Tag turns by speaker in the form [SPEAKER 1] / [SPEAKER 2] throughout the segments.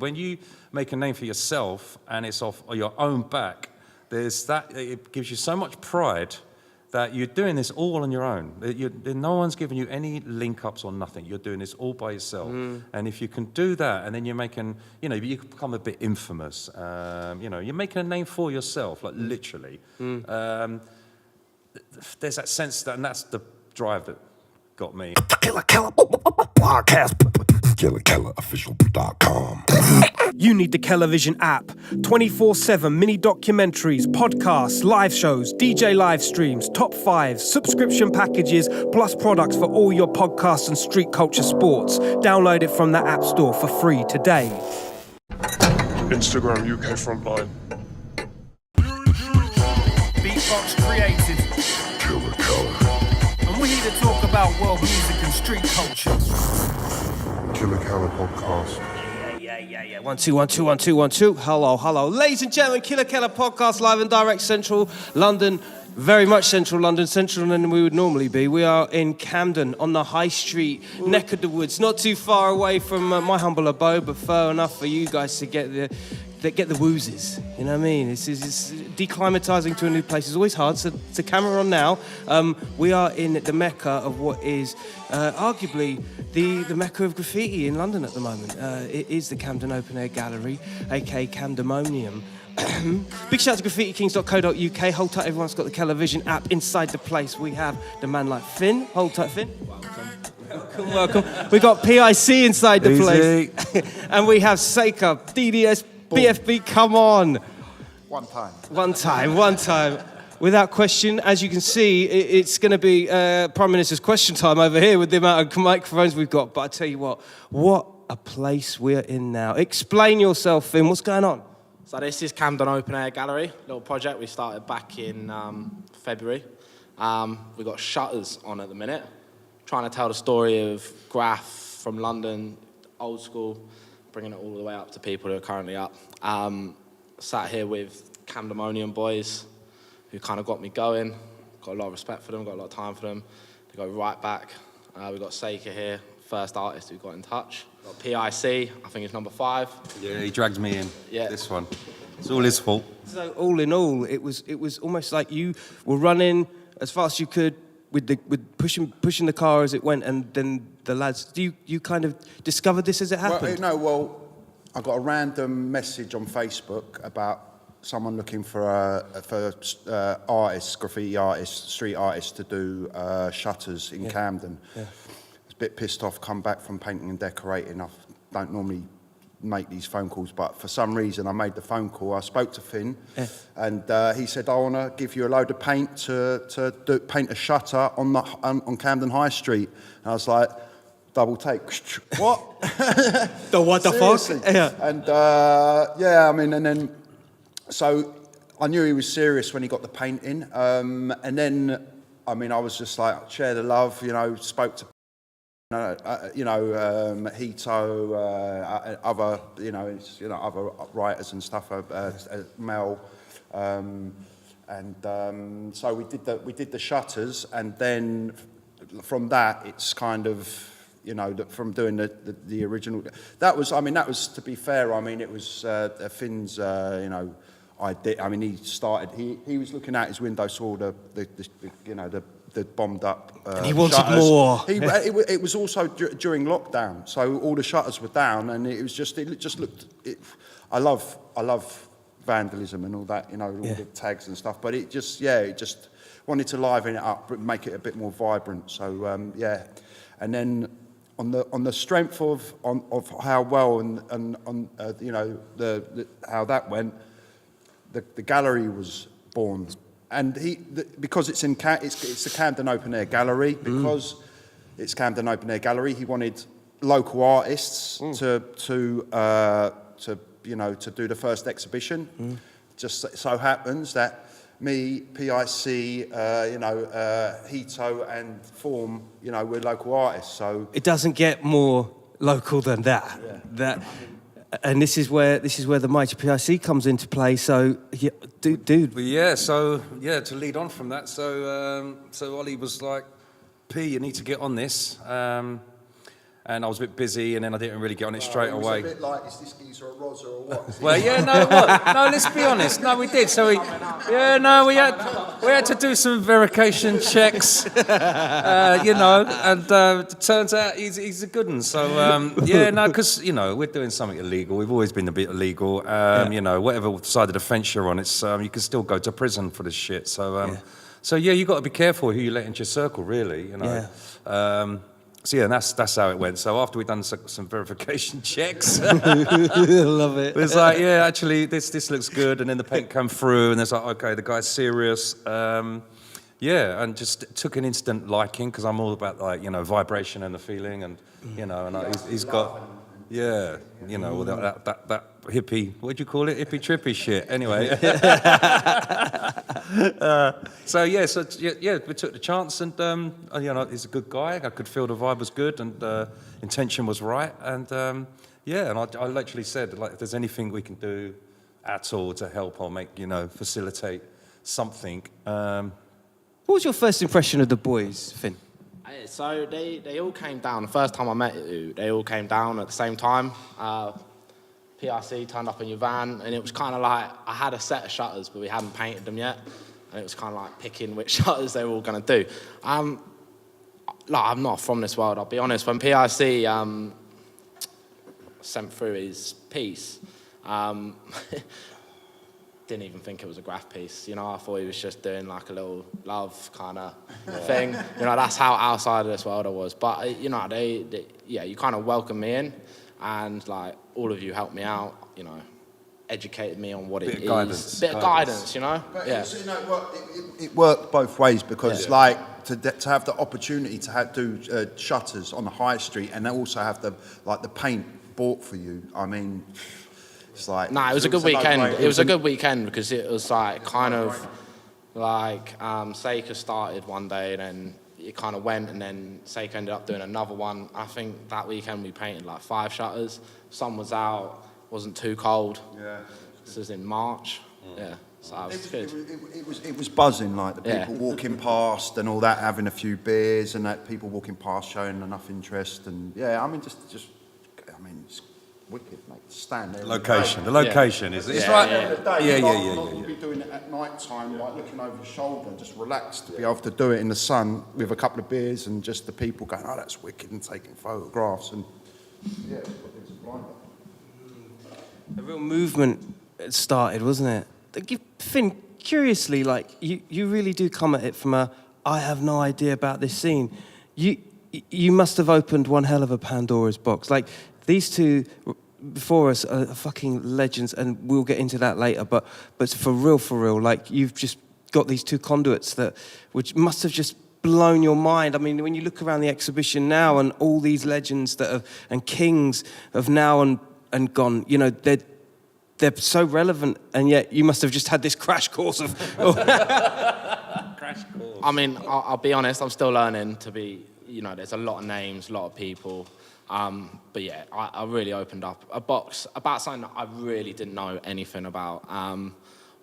[SPEAKER 1] when you make a name for yourself and it's off your own back, there's that, it gives you so much pride that you're doing this all on your own. No one's giving you any link-ups or nothing. You're doing this all by yourself. And if you can do that, and then you're making, you know, you become a bit infamous. You know, you're making a name for yourself, like literally. There's that sense, and that's the drive that got me.
[SPEAKER 2] Kila Kela podcast. KilaKelaOfficial.com.
[SPEAKER 3] You need the Kelavision app. 24/7 mini documentaries, podcasts, live shows, DJ live streams, top fives, subscription packages, plus products for all your podcasts and street culture sports. Download it from the App Store for free today.
[SPEAKER 4] Instagram UK Frontline.
[SPEAKER 3] Beatbox created.
[SPEAKER 4] Kila Kela.
[SPEAKER 3] And we're here to talk about world music and street culture.
[SPEAKER 4] Kila Kela podcast.
[SPEAKER 3] Yeah. 1 2 1 2 1 2 1 2. Hello. Ladies and gentlemen, Kila Kela podcast live and direct, Central London. Very much Central London, central than we would normally be. We are in Camden on the High Street, neck of the woods, not too far away from my humble abode, but far enough for you guys to get the woozes. You know what I mean? It's declimatizing to a new place is always hard. So to camera on now, we are in the mecca of what is arguably the mecca of graffiti in London at the moment. It is the Camden Open Air Gallery, aka Camdemonium. Big shout to graffitikings.co.uk. Hold tight, everyone's got the Kelavision app inside the place. We have the man like Finn. Hold tight, Finn. Welcome. We got PIC inside the place. And we have Seika, DDS, BFB, come on.
[SPEAKER 5] One time.
[SPEAKER 3] Without question, as you can see, it's going to be Prime Minister's question time over here with the amount of microphones we've got. But I tell you what a place we're in now. Explain yourself, Finn. What's going on?
[SPEAKER 5] So this is Camden Open Air Gallery, little project we started back in February. We've got shutters on at the minute, trying to tell the story of Graff from London, old school, bringing it all the way up to people who are currently up. Sat here with Camdemonium boys, who kind of got me going. Got a lot of respect for them, got a lot of time for them. They go right back. We've got Seika here, first artist who got in touch. Got PIC, I think it's number 5.
[SPEAKER 1] Yeah, he dragged me in.
[SPEAKER 5] Yeah.
[SPEAKER 1] This one. It's all his fault.
[SPEAKER 3] So all in all, it was almost like you were running as fast as you could with pushing the car as it went, and then the lads. You kind of discovered this as it happened?
[SPEAKER 6] I got a random message on Facebook about someone looking for artists, graffiti artists, street artists to do shutters in Camden. Yeah. I was a bit pissed off, come back from painting and decorating. I don't normally make these phone calls, but for some reason I made the phone call. I spoke to Finn, and he said, I want to give you a load of paint to paint a shutter on Camden High Street. And I was like, double take. What?
[SPEAKER 3] What the fuck?
[SPEAKER 6] Yeah. And and then, so I knew he was serious when he got the paint in. And then, I was just like, share the love, spoke to, Hito, other, other writers and stuff, Mel. So we did the shutters, and then from that, it's kind of, from doing the original, that was, to be fair, it was Finn's, idea. He started, he was looking out his window, saw the bombed up
[SPEAKER 3] and he wanted
[SPEAKER 6] shutters.
[SPEAKER 3] more.
[SPEAKER 6] It was also during lockdown, so all the shutters were down, and it just looked, I love vandalism and all that, all the tags and stuff, but it just wanted to liven it up, make it a bit more vibrant. So and then on the strength of how well and how that went, the gallery was born, and because it's the Camden Open Air Gallery, because it's Camden Open Air Gallery, he wanted local artists to do the first exhibition. Just so happens that me, PIC, Hito and Form, we're local artists. So
[SPEAKER 3] it doesn't get more local than that. Yeah. And this is where the mighty PIC comes into play. So, dude.
[SPEAKER 1] To lead on from that, so Ollie was like, P, you need to get on this. And and I was a bit busy, and then I didn't really get on it straight away.
[SPEAKER 6] It was a bit like, is this geezer a Roz or a what?
[SPEAKER 1] Well, yeah, no, what? No, let's be honest. No, we did. So we had to do some verification checks, and it turns out he's a good one. So because we're doing something illegal. We've always been a bit illegal. Whatever side of the fence you're on, it's you can still go to prison for this shit. So you got to be careful who you let into your circle, really. That's how it went. So after we'd done some verification checks,
[SPEAKER 3] I love it.
[SPEAKER 1] it was like, yeah, actually, this looks good. And then the paint come through, and it's like, okay, the guy's serious. And just took an instant liking because I'm all about vibration and the feeling, and he's got, all that hippie, what do you call it? Hippie trippy shit. Anyway. We took the chance, and he's a good guy. I could feel the vibe was good, and intention was right, and I literally said, like, if there's anything we can do at all to help or make, facilitate something.
[SPEAKER 3] What was your first impression of the boys, Finn?
[SPEAKER 5] So they all came down. The first time I met you, they all came down at the same time. PRC turned up in your van, and it was kind of like I had a set of shutters, but we hadn't painted them yet, and it was kind of like picking which shutters they were all going to do. I'm not from this world, I'll be honest. When PRC sent through his piece, didn't even think it was a Graff piece. I thought he was just doing like a little love kind of thing. That's how outside of this world I was. But you kind of welcomed me in, and like all of you helped me out. Educated me on what it is. Bit of guidance,
[SPEAKER 6] But
[SPEAKER 5] yeah.
[SPEAKER 6] it worked both ways because, to have the opportunity to do shutters on the high street and then also have the paint bought for you. I mean, it's like
[SPEAKER 5] it was a good weekend. It was a good weekend because it was like kind of like Seika started one day, and then it kind of went, and then Seika ended up doing another one. I think that weekend we painted like 5 shutters. Sun was out, wasn't too cold. Yeah. This was in March. Yeah. So it was good.
[SPEAKER 6] It was buzzing, like the people walking past and all that, having a few beers, and that people walking past showing enough interest, and it's wicked, mate. Stand there.
[SPEAKER 1] The location is. It's right.
[SPEAKER 6] You'll be doing it at night time, like looking over your shoulder, just relaxed to be able to do it in the sun with a couple of beers and just the people going, oh, that's wicked, and taking photographs, and it's a blinder.
[SPEAKER 3] A real movement started, wasn't it? Finn, curiously, like you really do come at it from I have no idea about this scene. You must have opened one hell of a Pandora's box. Like, these two before us are fucking legends, and we'll get into that later. But for real, like, you've just got these two conduits which must have just blown your mind. I mean, when you look around the exhibition now, and all these legends and kings have now and gone, they're so relevant, and yet you must have just had this crash course of.
[SPEAKER 1] Crash course.
[SPEAKER 5] I mean, I'll be honest. I'm still learning to be. There's a lot of names, a lot of people. But yeah, I really opened up a box about something that I really didn't know anything about.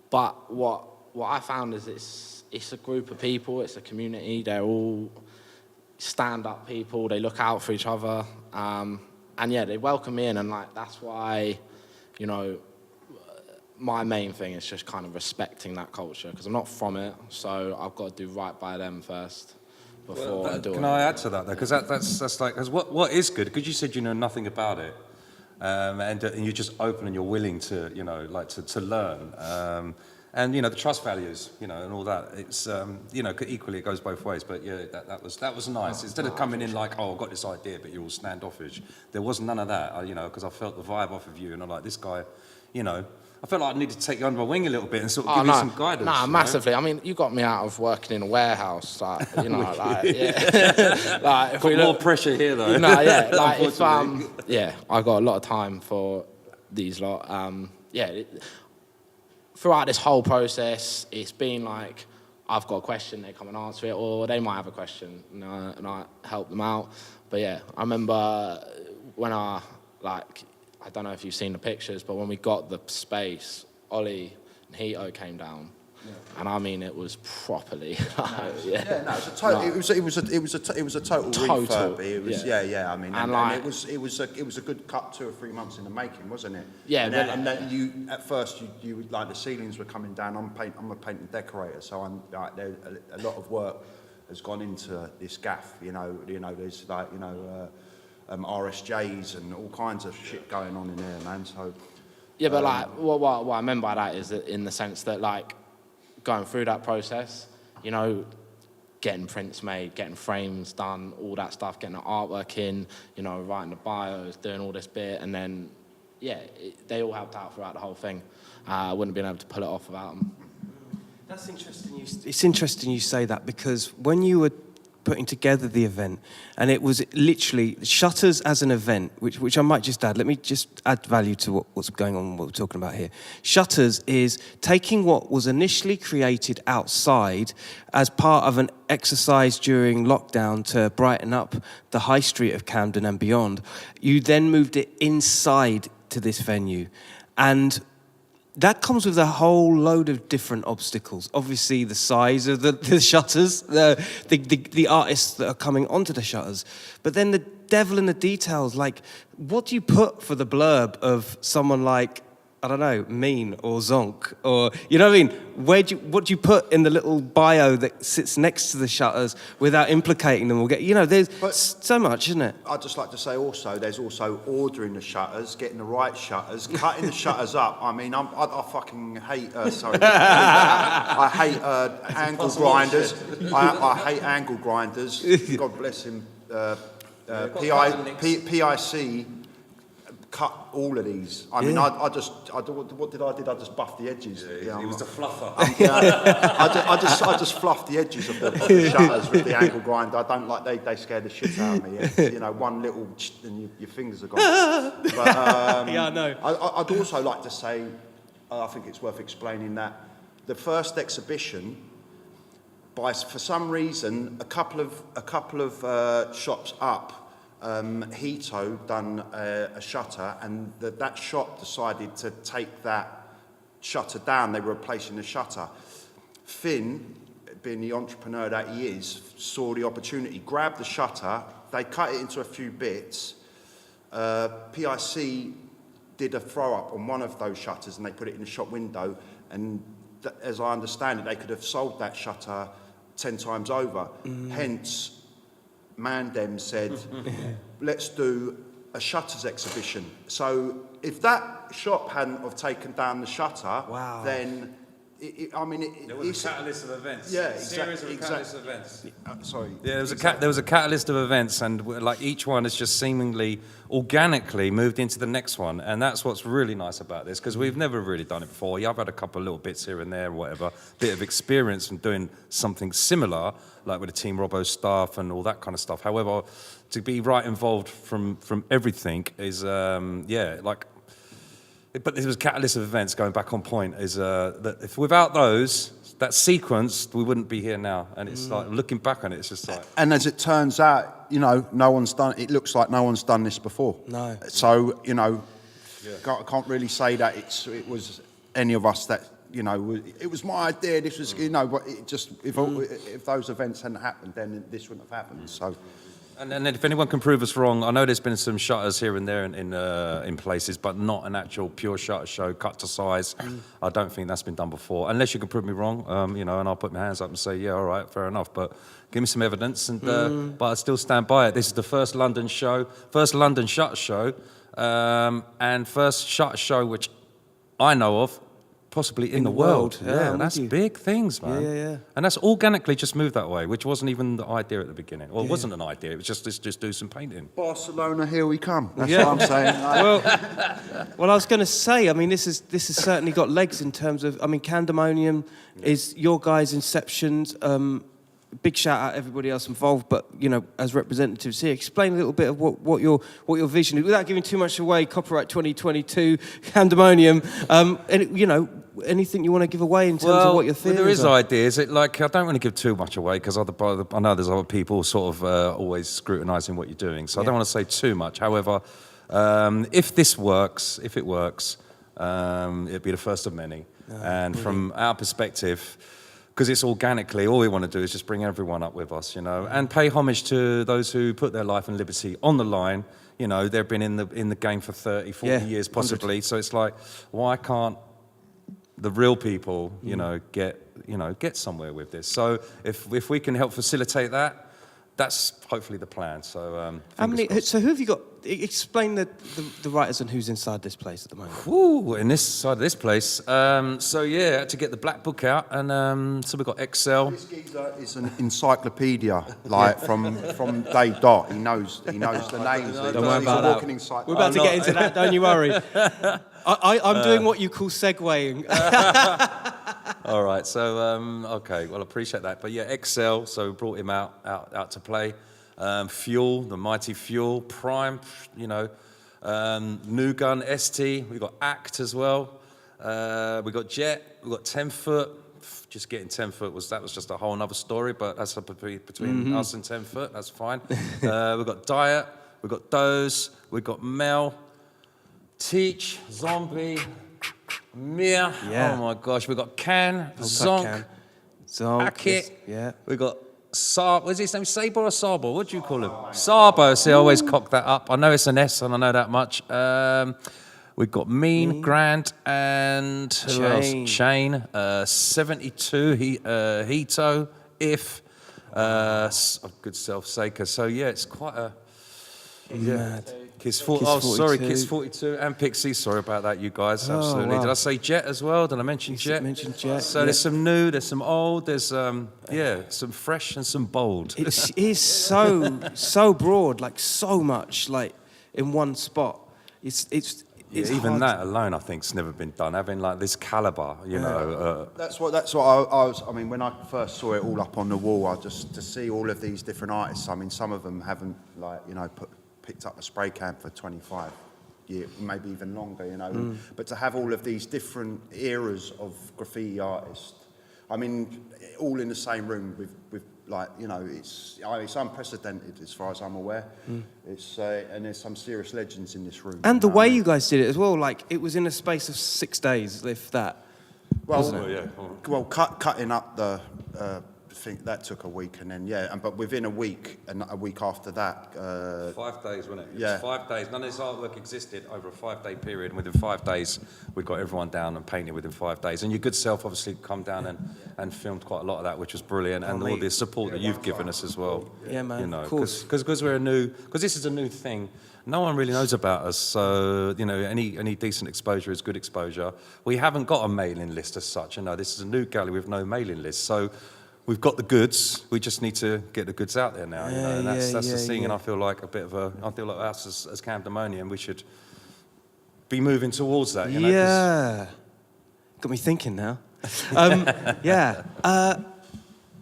[SPEAKER 5] But what I found is it's a group of people, it's a community. They're all stand-up people. They look out for each other, and they welcome me in. And like that's why, my main thing is just kind of respecting that culture because I'm not from it, so I've got to do right by them first.
[SPEAKER 1] Can I add to that though? Because that's like, because what is good? Because you said you know nothing about it, and you're just open and you're willing to to learn, and the trust values, and all that. It's equally it goes both ways. But yeah, that was nice. Instead of coming in like, oh, I've got this idea, but you're all standoffish. There wasn't none of that. Because I felt the vibe off of you, and I'm like, this guy, I felt like I needed to take you under my wing a little bit and sort of give you some guidance.
[SPEAKER 5] No, massively. I mean, you got me out of working in a warehouse, like, like,
[SPEAKER 1] got more pressure here, though.
[SPEAKER 5] No, yeah, like, if, I got a lot of time for these lot. Throughout this whole process, it's been like, I've got a question, they come and answer it, or they might have a question, and I help them out. But yeah, I remember when I don't know if you've seen the pictures, but when we got the space, Ollie and Hito came down, And I mean, it was properly.
[SPEAKER 6] Yeah, no, it was a total refurb. It was, I mean, and it was a good cut 2 or 3 months in the making, wasn't it?
[SPEAKER 5] Yeah,
[SPEAKER 6] and then you at first you like the ceilings were coming down. I'm a paint and decorator, so I'm like a lot of work has gone into this gaff. You know, there's like RSJs and all kinds of shit going on in there, man. So
[SPEAKER 5] yeah, but like what I meant by that is that in the sense that like, going through that process, you know, getting prints made, getting frames done, all that stuff, getting the artwork in, you know, writing the bios, doing all this bit, and then, they all helped out throughout the whole thing. I wouldn't have been able to pull it off without them.
[SPEAKER 3] That's interesting. It's interesting you say that, because when you were putting together the event, and it was literally Shutters as an event, which I might just add. Let me just add value to what's going on, what we're talking about here. Shutters is taking what was initially created outside as part of an exercise during lockdown to brighten up the high street of Camden and beyond. You then moved it inside to this venue, and that comes with a whole load of different obstacles. Obviously, the size of the shutters, the artists that are coming onto the shutters, but then the devil in the details. Like, what do you put for the blurb of someone like, I don't know, Mean or Zonk, or, you know what I mean? What do you put in the little bio that sits next to the shutters without implicating them or there's so much, isn't it?
[SPEAKER 6] I'd just like to say also, there's also ordering the shutters, getting the right shutters, cutting the shutters up. I mean, I fucking hate, I hate angle grinders. I hate angle grinders. God bless him. PIC cut all of these. I mean, what did I do? I just buffed the edges.
[SPEAKER 1] He was the fluffer.
[SPEAKER 6] I just fluffed the edges of the shutters with the angle grinder. I don't like they scare the shit out of me. You know, one little and your fingers are gone. But,
[SPEAKER 3] Yeah, I know.
[SPEAKER 6] I'd also like to say, I think it's worth explaining that the first exhibition, for some reason, a couple of shops up, Hito done a shutter, and that shop decided to take that shutter down. They were replacing the shutter. Finn, being the entrepreneur that he is, saw the opportunity, grabbed the shutter, they cut it into a few bits. PIC did a throw-up on one of those shutters, and they put it in the shop window, and as I understand it, they could have sold that shutter 10 times over. Hence, Mandem said, let's do a shutters exhibition. So if that shop hadn't have taken down the shutter, then
[SPEAKER 1] there was a catalyst of events.
[SPEAKER 6] Yeah,
[SPEAKER 1] Series of catalyst of events.
[SPEAKER 6] Sorry.
[SPEAKER 1] Yeah, there was a catalyst of events, and like each one has just seemingly organically moved into the next one, and that's what's really nice about this, because we've never really done it before. Yeah, I've had a couple of little bits here and there, whatever, bit of experience from doing something similar, like with the Team Robbo staff and all that kind of stuff. However, to be right involved from everything is, but there was a catalyst of events, going back on point, is that if without those, that sequence, we wouldn't be here now. And it's like, looking back on it, it's just like...
[SPEAKER 6] And as it turns out, you know, it looks like no one's done this before.
[SPEAKER 3] No.
[SPEAKER 6] So, you know, I can't really say that it was any of us that, you know, it was my idea, this was, you know, but it just, if those events hadn't happened, then this wouldn't have happened, so...
[SPEAKER 1] And then if anyone can prove us wrong, I know there's been some shutters here and there in places, but not an actual pure shutter show cut to size. I don't think that's been done before, unless you can prove me wrong, you know, and I'll put my hands up and say, yeah, all right, fair enough, but give me some evidence, and but I still stand by it. This is the first London shutter show, and first shutter show which I know of, possibly in the world. Yeah, that's big things, man.
[SPEAKER 3] Yeah.
[SPEAKER 1] And that's organically just moved that way, which wasn't even the idea at the beginning. Well, it wasn't an idea. It was just, let's just do some painting.
[SPEAKER 6] Barcelona, here we come. That's what I'm saying.
[SPEAKER 3] Well, I was going to say, I mean, this has certainly got legs in terms of, I mean, Camdemonium is your guys' inceptions. Big shout out to everybody else involved, but you know, as representatives here, explain a little bit of what your vision is, without giving too much away. Copyright 2022, Camdemonium, and you know, anything you want to give away in terms of what you're thinking.
[SPEAKER 1] Well, there is ideas. I don't want to give too much away, because I know there's other people sort of always scrutinising what you're doing, so I don't want to say too much. However, if it works, it'd be the first of many. And from our perspective, because it's organically, all we want to do is just bring everyone up with us, you know, and pay homage to those who put their life and liberty on the line. You know, they've been in the game for 30, 40 years possibly. 100. So it's like, why can't the real people, you know, get somewhere with this? So if we can help facilitate that, that's hopefully the plan. So
[SPEAKER 3] so who have you got? Explain the writers and who's inside this place at the moment.
[SPEAKER 1] Ooh, in this side of this place. So yeah, had to get the black book out, and so we've got Excel.
[SPEAKER 6] This geezer is an encyclopedia, like from day dot. He knows the names.
[SPEAKER 3] Don't worry about that. We're about to get into that. Don't you worry. I'm doing what you call segueing.
[SPEAKER 1] All right, so okay, well, I appreciate that. But yeah, Excel. So we brought him out to play. Fuel, the mighty Fuel, Prime, you know, New Gun, Este, we got Akt as well, we got Jet, we got 10 Foot, just getting 10 Foot was just a whole other story, but that's up between us and 10 Foot, that's fine. We got Diet, we got Doze, we got Mel, Teach, Zomby, Mear, oh my gosh, we got Can, Zonk, Akit, we got was his name Sabo or Sabo? What do you call him? Sabo. See, I always cock that up. I know it's an S and I know that much. We've got Mean, Grant, and who else? Chane, 72, Hito, If, a good self-saker. So yeah, it's quite a...
[SPEAKER 3] Mad.
[SPEAKER 1] Kiss 42 and Pixie. Sorry about that, you guys. Absolutely. Wow. Did I say Jet as well? Did I mention Jet?
[SPEAKER 3] Mentioned Jet.
[SPEAKER 1] So there's some new, there's some old, there's some fresh and some bold.
[SPEAKER 3] It is so broad, like so much, like in one spot. It's
[SPEAKER 1] even that alone, I think, has never been done. Having like this caliber, you know.
[SPEAKER 6] That's what I was. I mean, when I first saw it all up on the wall, to see all of these different artists. I mean, some of them haven't, like, you know, picked up a spray can for 25 years, maybe even longer, you know. But to have all of these different eras of graffiti artists, I mean, all in the same room with like, you know, it's unprecedented as far as I'm aware. It's and there's some serious legends in this room.
[SPEAKER 3] And the way you guys did it as well, like it was in a space of 6 days, if that.
[SPEAKER 6] Well, cutting up the. I think that took a week, and then but within a week and a week after that,
[SPEAKER 1] 5 days, wasn't it? It
[SPEAKER 6] yeah,
[SPEAKER 1] was 5 days. None of this artwork existed over a 5-day period. And within 5 days, we got everyone down and painted within 5 days. And your good self obviously come down and filmed quite a lot of that, which was brilliant, and all the support that you've given us as well.
[SPEAKER 3] Yeah, man.
[SPEAKER 1] You know,
[SPEAKER 3] of course.
[SPEAKER 1] Because this is a new thing. No one really knows about us, so you know any decent exposure is good exposure. We haven't got a mailing list as such. You know, this is a new gallery with no mailing list, so. We've got the goods. We just need to get the goods out there now, you know, and that's the thing. And I feel like us as Camdemonium, we should be moving towards that. You know,
[SPEAKER 3] yeah, got me thinking now.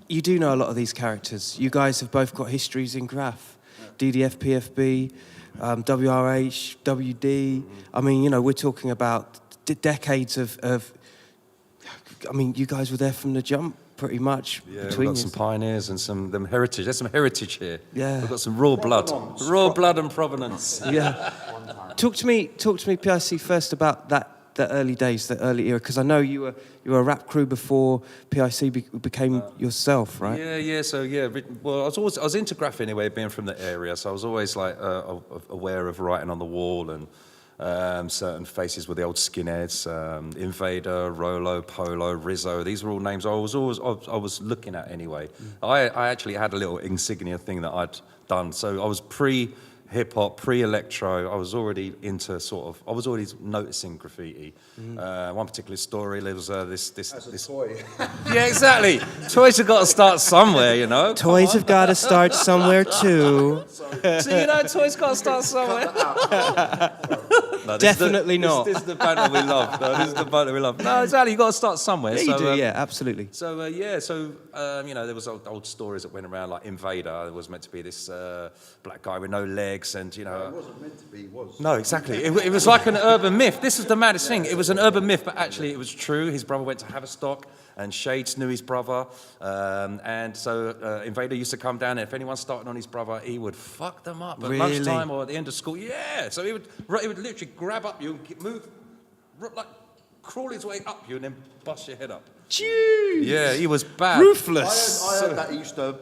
[SPEAKER 3] You do know a lot of these characters. You guys have both got histories in Graff, DDF, PFB, WRH, WD. I mean, you know, we're talking about decades of. I mean, you guys were there from the jump. Pretty much.
[SPEAKER 1] Yeah, we've got some pioneers and some heritage. There's some heritage here.
[SPEAKER 3] Yeah.
[SPEAKER 1] We've got some raw blood and provenance.
[SPEAKER 3] Yeah. Talk to me, PIC, first about the early days, the early era, because I know you were a rap crew before PIC became yourself, right?
[SPEAKER 1] Yeah. So well, I was into Graff anyway, being from the area. So I was always like aware of writing on the wall and. Certain faces were the old skinheads, Invader, Rolo, Polo, Rizzo. These were all names I was looking at anyway. I actually had a little insignia thing that I'd done. So I was pre-hip hop, pre-electro. I was already I was already noticing graffiti. One particular story, there was this toy. Yeah, exactly. Toys have got to start somewhere, you know.
[SPEAKER 3] Toys have got to start somewhere too.
[SPEAKER 1] So you know, toys got to start somewhere. No,
[SPEAKER 3] Definitely not.
[SPEAKER 1] This is the banter we love. No, this is the banter we love. No, exactly. You got to start somewhere.
[SPEAKER 3] Yeah, you do. Yeah, absolutely.
[SPEAKER 1] So you know, there was old stories that went around, like Invader. There was meant to be this black guy with no legs, and you know.
[SPEAKER 6] It wasn't meant to be. It was.
[SPEAKER 1] No, exactly. It was like an urban myth. This is the maddest thing. It was an urban myth, but actually it was true. His brother went to Haverstock, and Shades knew his brother, and so Invader used to come down, and if anyone started on his brother, he would fuck them up at lunchtime or at the end of school. Yeah, so he would literally grab up you and move like crawl his way up you and then bust your head up.
[SPEAKER 3] Jeez.
[SPEAKER 1] Yeah, he was bad.
[SPEAKER 3] Ruthless.
[SPEAKER 6] I heard that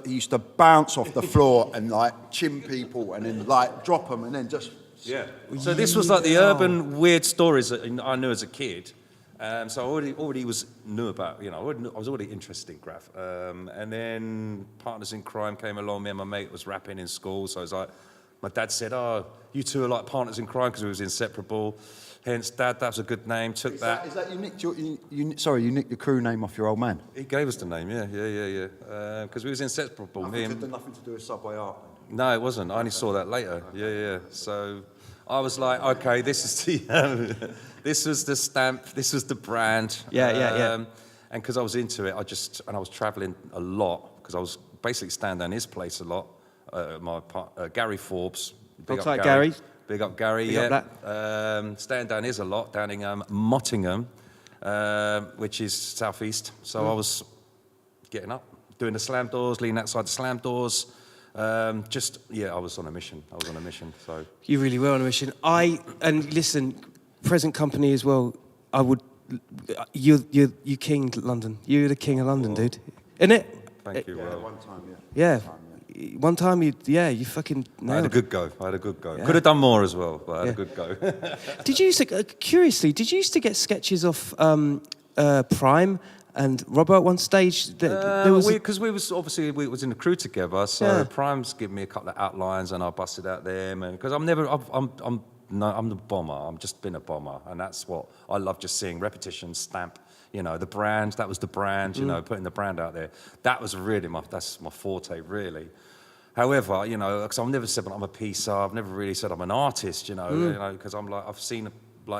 [SPEAKER 6] he used to bounce off the floor and like chin people and then like drop them and then just.
[SPEAKER 1] Yeah. So this was like the urban weird stories that I knew as a kid. So I already knew about, I was already interested in Graff. And then Partners in Crime came along. Me and my mate was rapping in school. So I was like, my dad said, "Oh, you two are like Partners in Crime," because we was inseparable. Hence, Dad, that's a good name. Took that.
[SPEAKER 6] Is that you nicked you nicked the crew name off your old man?
[SPEAKER 1] He gave us the name, yeah. Because we was inseparable. Me and...
[SPEAKER 6] Nothing to do with Subway Art.
[SPEAKER 1] No, it wasn't. I only saw that later. Yeah. So I was like, okay, this is the, this was the stamp, this was the brand.
[SPEAKER 3] Yeah.
[SPEAKER 1] And because I was into it, I was traveling a lot because I was basically staying down his place a lot. Gary Forbes. Big
[SPEAKER 3] Looks like Gary.
[SPEAKER 1] Big up Gary,
[SPEAKER 3] Big up
[SPEAKER 1] staying down his a lot, down in Mottingham, which is southeast. So I was getting up, doing the slam doors, leaning outside the slam doors. I was on a mission. So
[SPEAKER 3] You really were on a mission. And listen, present company as well. You king London. You're the king of London, dude. Isn't it?
[SPEAKER 1] thank you.
[SPEAKER 6] One time,
[SPEAKER 3] Yeah. One time you fucking nailed
[SPEAKER 1] I had a good go.
[SPEAKER 3] Yeah.
[SPEAKER 1] Could have done more as well, but I had a good go.
[SPEAKER 3] Did you used to, curiously, get sketches off Prime and Robert at one stage?
[SPEAKER 1] Because we was in the crew together, so
[SPEAKER 3] Yeah.
[SPEAKER 1] Prime's given me a couple of outlines and I busted out them, and because I'm the bomber. I've just been a bomber, and that's what I love. Just seeing repetition, stamp. The brand. That was the brand. Putting the brand out there. That was really that's my forte, really. However, because I've never said I'm a piecer. I've never really said I'm an artist. Because I'm like I've seen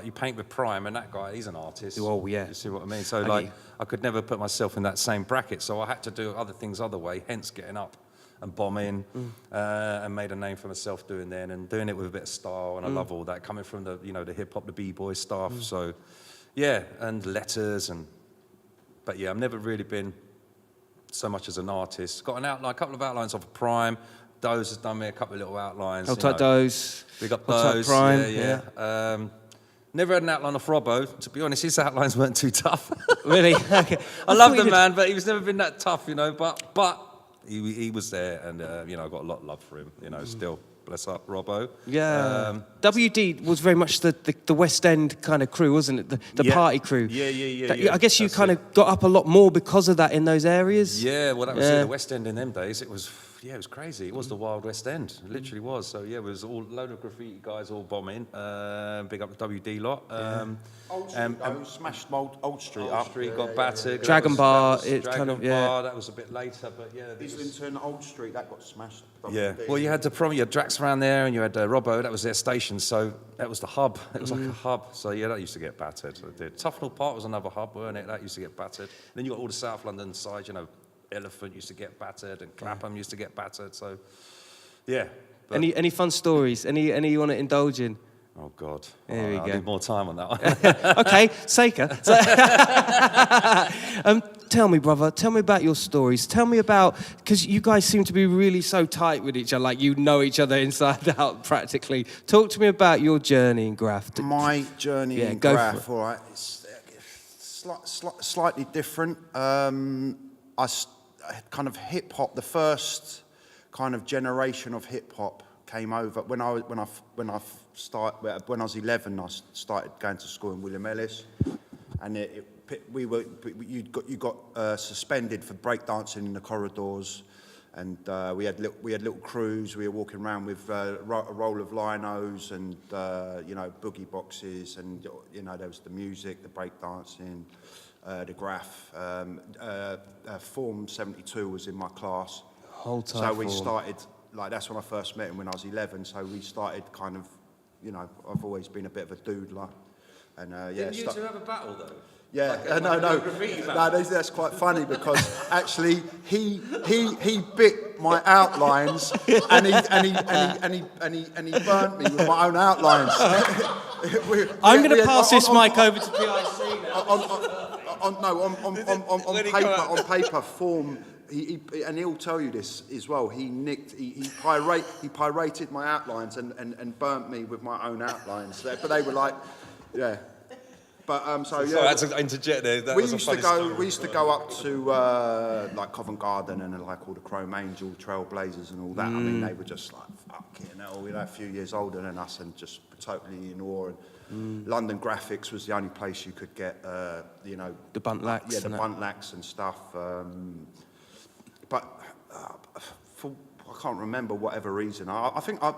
[SPEAKER 1] you paint with Prime, and that guy, he's an artist.
[SPEAKER 3] Oh yeah.
[SPEAKER 1] You see what I mean? So I could never put myself in that same bracket. So I had to do other things other way. Hence getting up and bombing, and made a name for myself doing then, and doing it with a bit of style. And I love all that coming from the the hip hop, the b-boy stuff. So yeah, and letters but I've never really been so much as an artist. Got an outline, a couple of outlines off of Prime. Doze has done me a couple of little outlines.
[SPEAKER 3] Hold tight, Doze.
[SPEAKER 1] Big up
[SPEAKER 3] Hold tight,
[SPEAKER 1] Doze.
[SPEAKER 3] Prime.
[SPEAKER 1] Yeah. Never had an outline off Robbo. To be honest, his outlines weren't too tough.
[SPEAKER 3] Really? Okay.
[SPEAKER 1] I love the man, but he's never been that tough, But he was there, and I got a lot of love for him. Still. Bless up, Robbo.
[SPEAKER 3] Yeah. WD was very much the West End kind of crew, wasn't it? The party crew.
[SPEAKER 1] Yeah.
[SPEAKER 3] I guess you kind of got up a lot more because of that in those areas.
[SPEAKER 1] Yeah, well, that was the West End in them days. It was crazy. It was the Wild West End. It literally was. So, it was all load of graffiti guys all bombing. Big up the WD lot.
[SPEAKER 6] Old Street, smashed Old Street up.
[SPEAKER 1] Street got battered.
[SPEAKER 3] Dragon Bar,
[SPEAKER 1] Dragon Bar, that was a bit later, but
[SPEAKER 6] Islington, Old Street, that got smashed.
[SPEAKER 1] Yeah, well, you had you had Drax around there, and you had Robbo, that was their station, so that was the hub. It was like a hub, so that used to get battered. So it did. Tufnell Park was another hub, weren't it? That used to get battered. Then you got all the South London side, Elephant used to get battered, and Clapham used to get battered, so, yeah. But,
[SPEAKER 3] Any fun stories? Any you want to indulge in?
[SPEAKER 1] oh, God.
[SPEAKER 3] There we
[SPEAKER 1] I
[SPEAKER 3] go.
[SPEAKER 1] need more time on that one.
[SPEAKER 3] Okay, Seika. Tell me, brother, tell me about your stories. Tell me about, because you guys seem to be really so tight with each other, like you know each other inside out practically. Talk to me about your journey in Graff.
[SPEAKER 6] My journey in
[SPEAKER 3] go
[SPEAKER 6] Graff,
[SPEAKER 3] for it.
[SPEAKER 6] all right, it's slightly different. I kind of hip hop. The first kind of generation of hip hop came over when I was 11. I started going to school in William Ellis, and you got suspended for breakdancing in the corridors, and we had little crews. We were walking around with a roll of linos and boogie boxes, and there was the music, the breakdancing. The Graff, Form 72 was in my class.
[SPEAKER 3] Hold tight,
[SPEAKER 6] so we
[SPEAKER 3] Form.
[SPEAKER 6] started, that's when I first met him when I was 11. So we started kind of, I've always been a bit of a doodler. And
[SPEAKER 1] Didn't you two have a battle, though?
[SPEAKER 6] Yeah,
[SPEAKER 1] a graffiti battle?
[SPEAKER 6] That's quite funny because actually he bit my outlines and he burnt me with my own outlines.
[SPEAKER 3] I'm going to pass this mic over to PIC now.
[SPEAKER 6] On paper, Form. And he'll tell you this as well. He pirated my outlines and burnt me with my own outlines. But they were like, yeah. But so
[SPEAKER 1] Sorry, I
[SPEAKER 6] yeah,
[SPEAKER 1] had to interject there. That
[SPEAKER 6] we
[SPEAKER 1] was a
[SPEAKER 6] used to
[SPEAKER 1] funny
[SPEAKER 6] go.
[SPEAKER 1] story.
[SPEAKER 6] We used to go up to like Covent Garden and like all the Chrome Angel Trailblazers and all that. I mean, they were just like fucking hell. You know, a few years older than us and just totally in awe. And London Graphics was the only place you could get, you know,
[SPEAKER 3] The Buntlacks.
[SPEAKER 6] yeah, the
[SPEAKER 3] and that.
[SPEAKER 6] Buntlacks and stuff. But I can't remember whatever reason. I think I've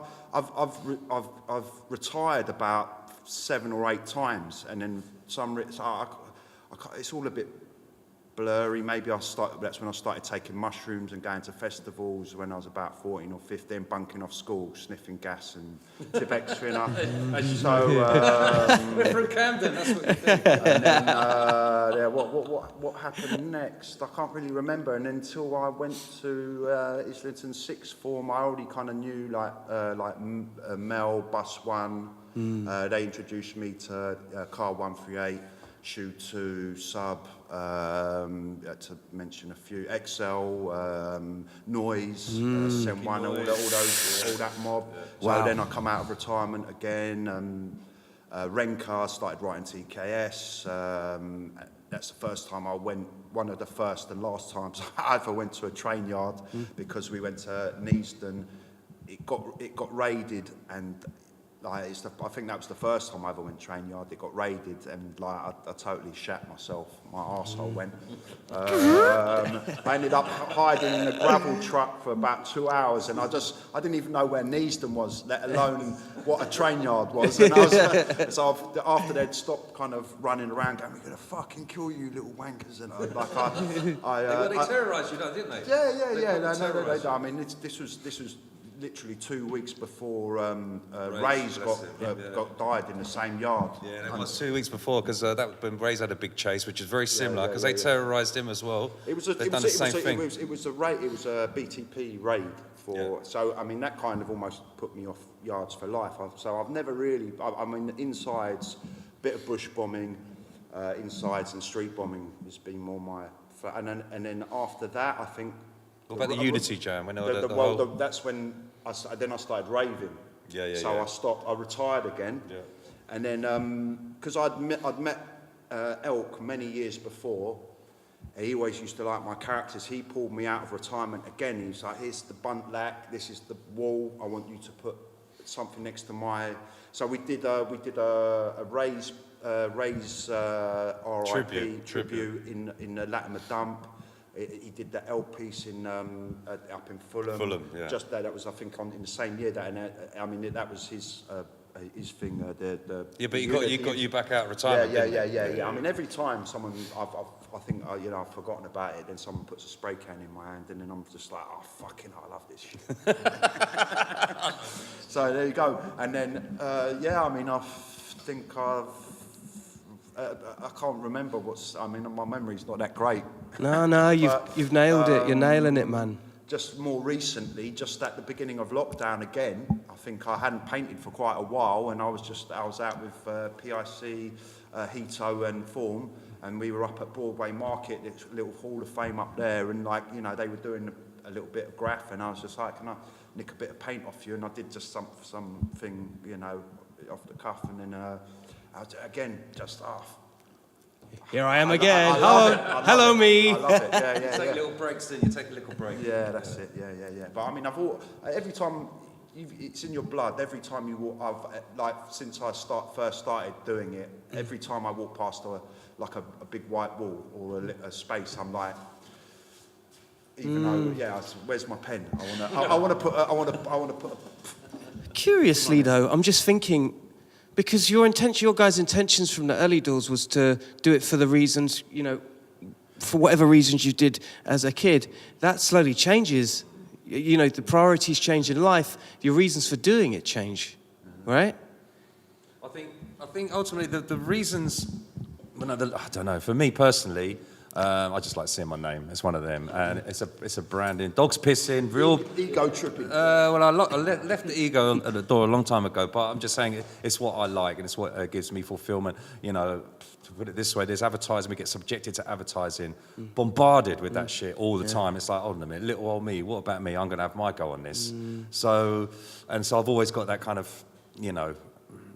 [SPEAKER 6] retired about 7 or 8 times, and then it's all a bit blurry. Maybe that's when I started taking mushrooms and going to festivals when I was about 14 or 15, bunking off school, sniffing gas and Tibextrina. So
[SPEAKER 1] We're from Camden, that's what you think.
[SPEAKER 6] and then yeah, what happened next? I can't really remember. And until I went to Islington sixth form, I already kind of knew like Mel, Bus One. They introduced me to Car 138, Shoe 2, Sub, to mention a few, XL, Noise, Sen 1, all that mob.
[SPEAKER 3] Wow.
[SPEAKER 6] So then I come out of retirement again. Rencar, started writing TKS. That's the first time I went, one of the first and last times I ever went to a train yard because we went to Neasden. It got raided and. Like I think that was the first time I ever went train yard. It got raided and like I totally shat myself. My arsehole went. I ended up hiding in a gravel truck for about 2 hours, and I didn't even know where Neasden was, let alone what a train yard was. And so after they'd stopped kind of running around, going, "We're gonna fucking kill you, little wankers," and
[SPEAKER 1] They terrorised you, though, didn't they?
[SPEAKER 6] Yeah.
[SPEAKER 1] They terrorised you.
[SPEAKER 6] I mean, this was literally 2 weeks before Ray's got died in the same yard.
[SPEAKER 1] Yeah, it was 2 weeks before, because that when Ray's had a big chase, which is very similar, because they terrorised him as well. They've done the same thing.
[SPEAKER 6] It was a raid. It was a BTP raid for. Yeah. So I mean, that kind of almost put me off yards for life. So I've never really. I mean, insides, bit of bush bombing, insides and street bombing has been more my. And then after that, I think.
[SPEAKER 1] What about the Unity Jam?
[SPEAKER 6] That's when I started raving. So I stopped. I retired again. Yeah. And then because I'd met Elk many years before. He always used to like my characters. He pulled me out of retirement again. He was like, "Here's the buntlack. This is the wall. I want you to put something next to my." So we did a Ray's RIP tribute in the Latimer Dump. He did the L piece in up in Fulham. Yeah. Just that was I think in the same year that, and I mean that was his thing.
[SPEAKER 1] But he got you back out of retirement.
[SPEAKER 6] Yeah. I mean every time someone I think I've forgotten about it, then someone puts a spray can in my hand, and then I'm just like, oh fucking I love this shit. So there you go. And then I mean I think I can't remember my memory's not that great.
[SPEAKER 3] No, you've nailed it. You're nailing it, man.
[SPEAKER 6] Just more recently, just at the beginning of lockdown again, I think I hadn't painted for quite a while, and I was out with PIC, Hito and Form, and we were up at Broadway Market, this little Hall of Fame up there, and they were doing a little bit of Graff, and I was just like, "Can I nick a bit of paint off you?" And I did just something, off the cuff, and then I was, again, just
[SPEAKER 3] Here I am again. Hello, me.
[SPEAKER 6] I love it. Yeah.
[SPEAKER 1] You take little breaks, then you take a little break.
[SPEAKER 6] Yeah, that's it. Yeah. But I mean, every time it's in your blood. Every time you walk, since I first started doing it, every time I walk past a big white wall or a space, I'm like, even though, where's my pen? I want to put.
[SPEAKER 3] Curiously, though, I'm just thinking. Because your guys' intentions from the early doors was to do it for the reasons, for whatever reasons you did as a kid. That slowly changes. The priorities change in life. Your reasons for doing it change, right?
[SPEAKER 1] I think ultimately the reasons. I don't know. For me personally, I just like seeing my name. It's one of them, and it's a branding. Dogs pissing, real
[SPEAKER 6] ego tripping.
[SPEAKER 1] Well, I left the ego at the door a long time ago, but I'm just saying it's what I like, and it's what gives me fulfillment. To put it this way, there's advertising. We get subjected to advertising, bombarded with that shit all the time. It's like, hold on a minute, little old me. What about me? I'm going to have my go on this. So I've always got that kind of,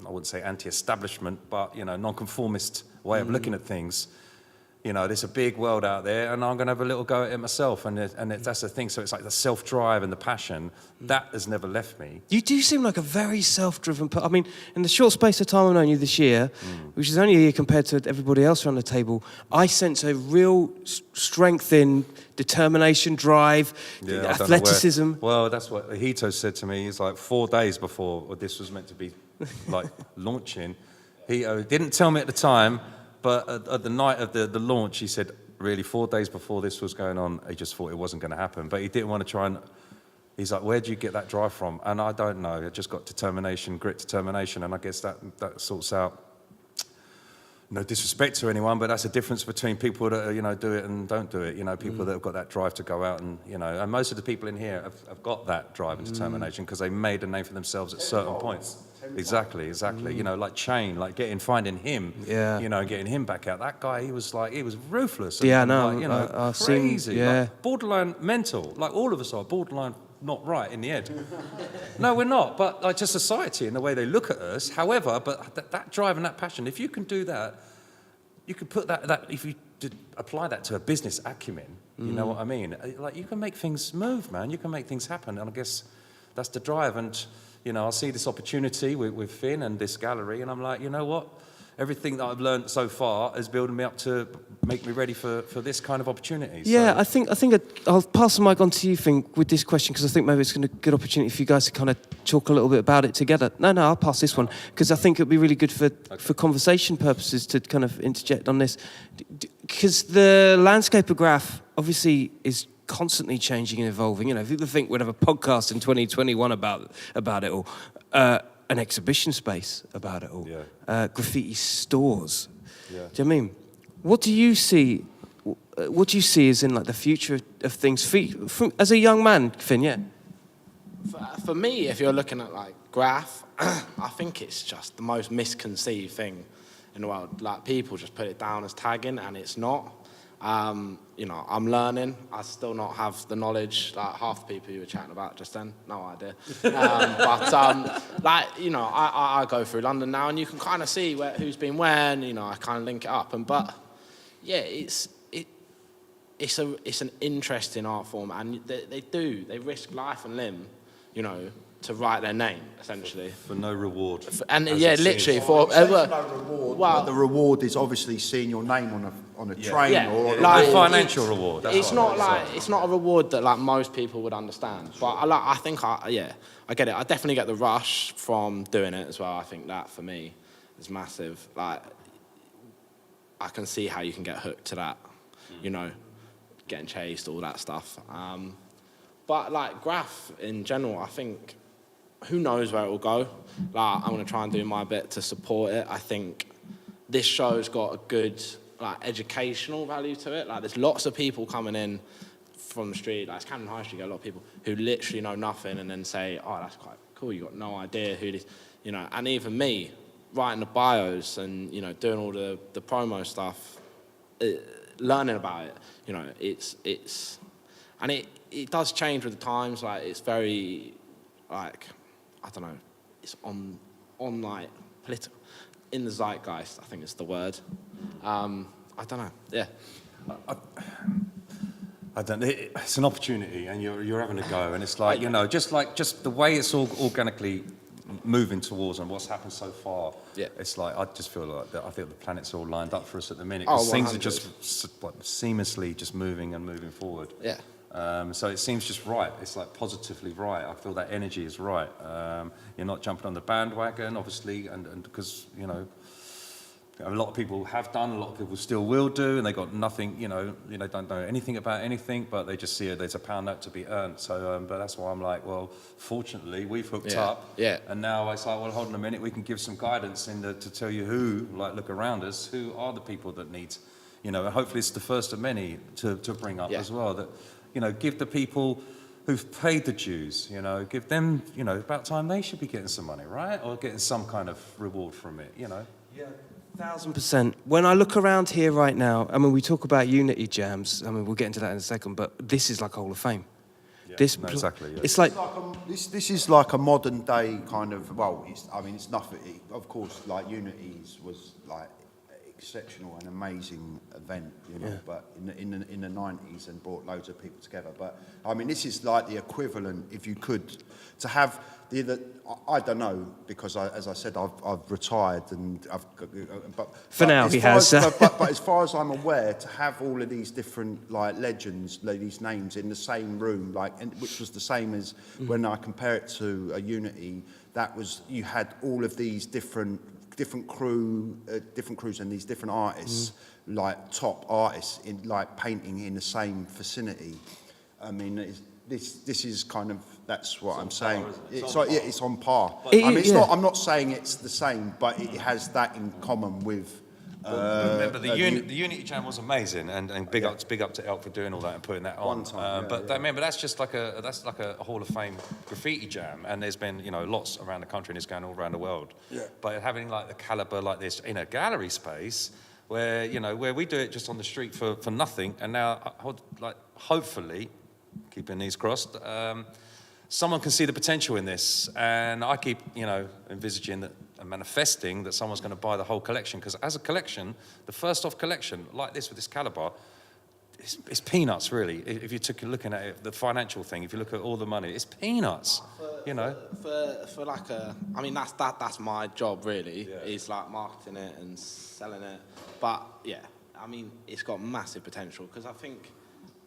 [SPEAKER 1] I wouldn't say anti-establishment, but, non-conformist way of looking at things. There's a big world out there, and I'm going to have a little go at it myself. That's the thing. So it's like the self-drive and the passion, that has never left me.
[SPEAKER 3] You do seem like a very self-driven person. I mean, in the short space of time I've known you this year, which is only a year compared to everybody else around the table, I sense a real strength in determination, drive, athleticism.
[SPEAKER 1] Well, that's what Hito said to me. He's like 4 days before this was meant to be like launching. He didn't tell me at the time, but at the night of the launch, he said, really, 4 days before this was going on, he just thought it wasn't going to happen. But he didn't want to try and... He's like, where'd you get that drive from? And I don't know. I just got determination, grit, determination. And I guess that sorts out... No disrespect to anyone, but that's a difference between people that, do it and don't do it. People that have got that drive to go out and, and most of the people in here have got that drive and determination because they made a name for themselves at certain points. Exactly. Like Chane, like finding him, getting him back out. That guy, he was ruthless. And,
[SPEAKER 3] I've
[SPEAKER 1] crazy.
[SPEAKER 3] Seen,
[SPEAKER 1] like, borderline mental. Like all of us are borderline not right in the head. No, we're not. But like just society and the way they look at us. However, but that drive and that passion, if you can do that, you can put that if you did apply that to a business acumen, you know what I mean? Like you can make things move, man. You can make things happen. And I guess that's the drive. And, I see this opportunity with Finn and this gallery, and I'm like, you know what? Everything that I've learned so far is building me up to make me ready for this kind of opportunity.
[SPEAKER 3] Yeah,
[SPEAKER 1] So.
[SPEAKER 3] I think I'll pass the mic on to you, Finn, with this question, because I think maybe it's a good opportunity for you guys to kind of talk a little bit about it together. No, I'll pass this one, because I think it'd be really good for conversation purposes to kind of interject on this. Because the landscape of Graff obviously is constantly changing and evolving. If people think we'd have a podcast in 2021 about it all, an exhibition space about it all, graffiti stores. Yeah. Do you know what I mean? What do you see? What do you see as in like the future of things as a young man, Finn? Yeah.
[SPEAKER 5] For me, if you're looking at like Graff, I think it's just the most misconceived thing in the world. Like people just put it down as tagging, and it's not. I'm learning. I still not have the knowledge like half the people you were chatting about just then. No idea. I go through London now, and you can kind of see who's been when. I kind of link it up, it's an interesting art form, and they risk life and limb, to write their name essentially
[SPEAKER 1] For no reward.
[SPEAKER 5] Literally for
[SPEAKER 6] no reward. Well, the reward is obviously seeing your name on a train or
[SPEAKER 5] like
[SPEAKER 1] a financial reward.
[SPEAKER 5] It's not a reward that like most people would understand. But I think I get it. I definitely get the rush from doing it as well. I think that for me is massive. Like I can see how you can get hooked to that, getting chased, all that stuff. But like Graff in general, I think. Who knows where it will go? Like, I'm going to try and do my bit to support it. I think this show's got a good educational value to it. Like, there's lots of people coming in from the street. Like, it's Camden High Street, you get a lot of people who literally know nothing and then say, oh, that's quite cool, you got no idea who this, And even me, writing the bios and, doing all the promo stuff, learning about it, and it does change with the times. Like, it's very, I don't know, it's on like political, in the zeitgeist, I think is the word. I don't know, yeah.
[SPEAKER 1] I don't know, it's an opportunity and you're having a go, and it's like, just the way it's all organically moving towards and what's happened so far, it's like, I just feel like I think the planet's all lined up for us at the minute. Because things are just seamlessly just moving and moving forward. Yeah. So it seems just right. It's like positively right. I feel that energy is right. You're not jumping on the bandwagon, obviously, and because, a lot of people have done, a lot of people still will do, and they got nothing, don't know anything about anything, but they just see there's a pound note to be earned. So, but that's why I'm like, well, fortunately, we've hooked up. Yeah. And now it's like, well, hold on a minute, we can give some guidance to tell you who, look around us, who are the people that need, and hopefully it's the first of many to bring up as well, that, give the people who've paid the dues, give them, about time they should be getting some money, right? Or getting some kind of reward from it, Yeah,
[SPEAKER 3] 1,000%. When I look around here right now, we talk about unity jams. We'll get into that in a second, but this is like a Hall of Fame. this.
[SPEAKER 1] no, exactly, yeah.
[SPEAKER 3] It's like
[SPEAKER 6] This is like a modern day kind of, well, it's nothing, of course, like Unities was like exceptional and amazing event, you know, but in the 90s and brought loads of people together. But I mean, this is like the equivalent, if you could, to have I don't know, because as I said, I've retired and
[SPEAKER 3] For now, he has.
[SPEAKER 6] But as far as I'm aware, to have all of these different like legends, these names in the same room, which was the same as when I compare it to a Unity, that was, you had all of these different crews and these different artists, like top artists in like painting in the same vicinity. I mean, this is kind of, that's what I'm saying. It's on par. I mean, it's not. I'm not saying it's the same, but it has that in common with.
[SPEAKER 1] Remember, the Unity Jam was amazing, and big up to Elk for doing all that and putting that on.
[SPEAKER 6] One time,
[SPEAKER 1] remember, that's just like a Hall of Fame graffiti jam, and there's been lots around the country, and it's going all around the world. Yeah. But having like the caliber like this in a gallery space, where where we do it just on the street for nothing, and now like hopefully, keeping these crossed, someone can see the potential in this, and I keep envisaging that and manifesting that someone's going to buy the whole collection, because as a collection, the first off collection like this with this caliber, it's peanuts really. If you took a looking at it, the financial thing, if you look at all the money, it's peanuts.
[SPEAKER 5] For like I mean that's my job really, is like marketing it and selling it. But yeah, I mean it's got massive potential, because I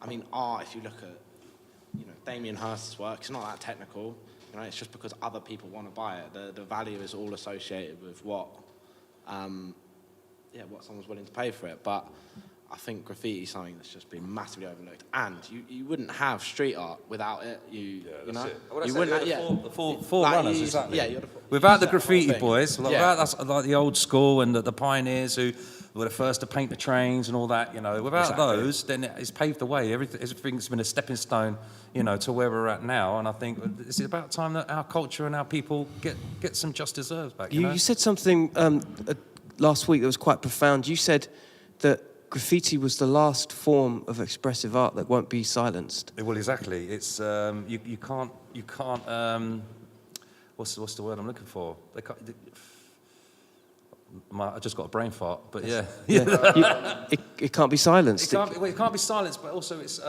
[SPEAKER 5] mean art, if you look at Damien Hirst's work, it's not that technical. It's just because other people want to buy it. The value is all associated with what someone's willing to pay for it. But I think graffiti is something that's just been massively overlooked. And you wouldn't have street art without it. You know, you wouldn't.
[SPEAKER 1] The four runners, exactly.
[SPEAKER 5] Yeah,
[SPEAKER 1] without the graffiti boys, without that's like the old school and the pioneers who were the first to paint the trains and all that. Without those, then it's paved the way. Everything's been a stepping stone, to where we're at now. And I think it's about time that our culture and our people get some just deserves back.
[SPEAKER 3] You said something last week that was quite profound. You said that graffiti was the last form of expressive art that won't be silenced.
[SPEAKER 1] Well, exactly. It's you can't. What's the word I'm looking for? I just got a brain fart, but yeah.
[SPEAKER 3] It can't be silenced.
[SPEAKER 1] It can't be silenced, but also it's